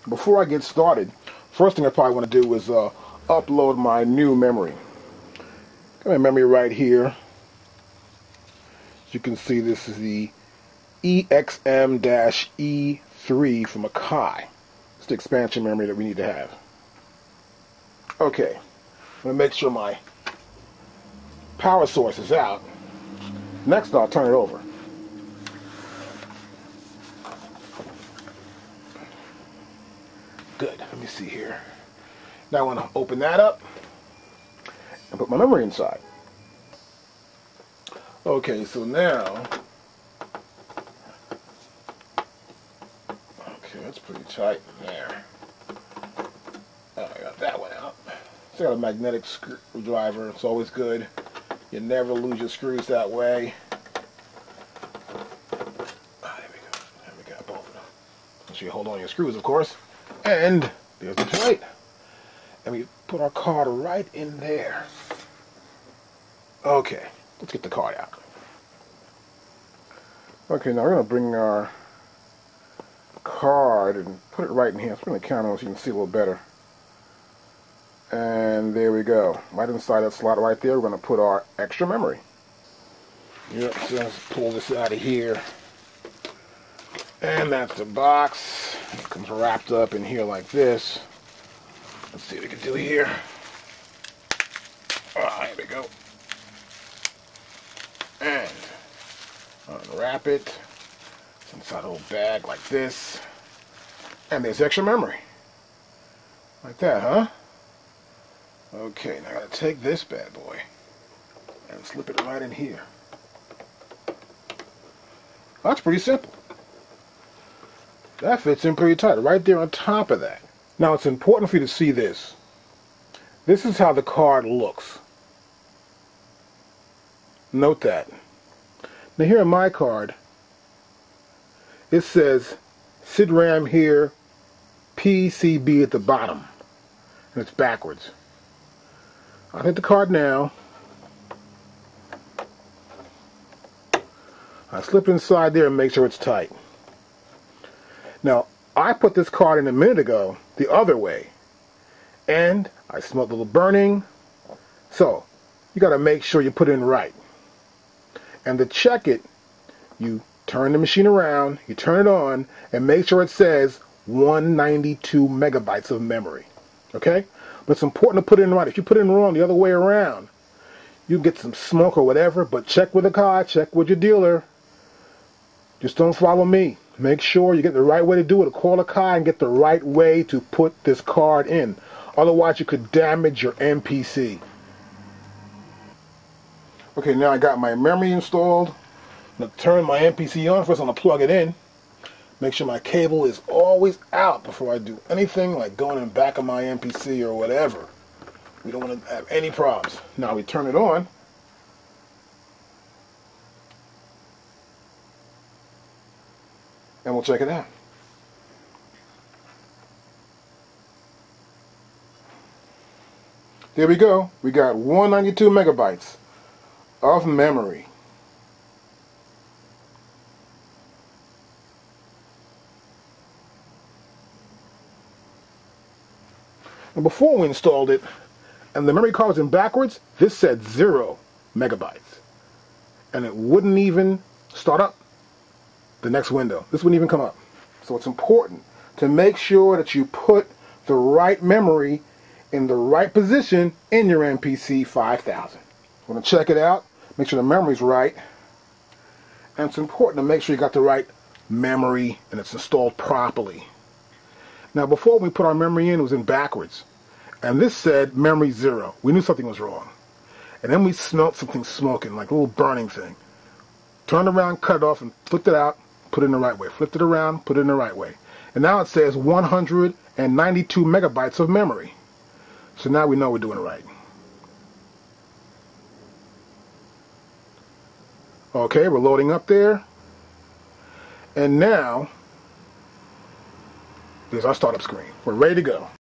Before I get started, first thing I probably want to do is upload my new memory. Got my memory right here. As you can see, this is the EXM-E3 from AKAI. It's the expansion memory that we need to have. Okay, I'm going to make sure my power source is out. Next, I'll turn it over. Good. Let me see here. Now I want to open that up and put my memory inside. Okay, so now, okay, that's pretty tight in there. Oh, I got that one out. So I got a magnetic screwdriver. It's always good. You never lose your screws that way. Ah, there we go. There we go, both of them. Make sure you hold on your screws, of course. And there's the plate. And we put our card right in there. Okay, let's get the card out. Okay, now we're going to bring our card and put it right in here. Let's bring the camera on so you can see a little better. And there we go. Right inside that slot right there, we're going to put our extra memory. Yep, so let's pull this out of here. And that's the box. It comes wrapped up in here like this. Let's see what we can do here. Ah, here we go. And unwrap it. It's inside a little bag like this. And there's extra memory. Like that, huh? Okay, now I gotta take this bad boy and slip it right in here. That's pretty simple. That fits in pretty tight, right there on top of that. Now it's important for you to see this. This is how the card looks. Note that. Now here on my card, it says SIDRAM here, PCB at the bottom. And it's backwards. I'll hit the card now. I slip it inside there and make sure it's tight. Now, I put this card in a minute ago the other way, and I smelled a little burning. So, you got to make sure you put it in right. And to check it, you turn the machine around, you turn it on, and make sure it says 192 megabytes of memory. Okay? But it's important to put it in right. If you put it in wrong the other way around, you get some smoke or whatever, but check with the car, check with your dealer. Just don't follow me. Make sure you get the right way to do it. Call a car and get the right way to put this card in. Otherwise, you could damage your MPC. Okay, now I got my memory installed. I'm going to turn my MPC on. First, I'm going to plug it in. Make sure my cable is always out before I do anything like going in the back of my MPC or whatever. We don't want to have any problems. Now we turn it on. And we'll check it out. There we go. We got 192 megabytes of memory. And before we installed it, and the memory card was in backwards, this said 0 megabytes. And it wouldn't even start up the next window. This wouldn't even come up. So it's important to make sure that you put the right memory in the right position in your MPC5000. Want to check it out, make sure the memory's right, and it's important to make sure you got the right memory and it's installed properly. Now before we put our memory in, it was in backwards, and this said memory 0. We knew something was wrong, and then we smelled something smoking, like a little burning thing. Turned around, cut it off, and flipped it out, put it in the right way. Flipped it around, put it in the right way. And now it says 192 megabytes of memory. So now we know we're doing it right. Okay, we're loading up there. And now, there's our startup screen. We're ready to go.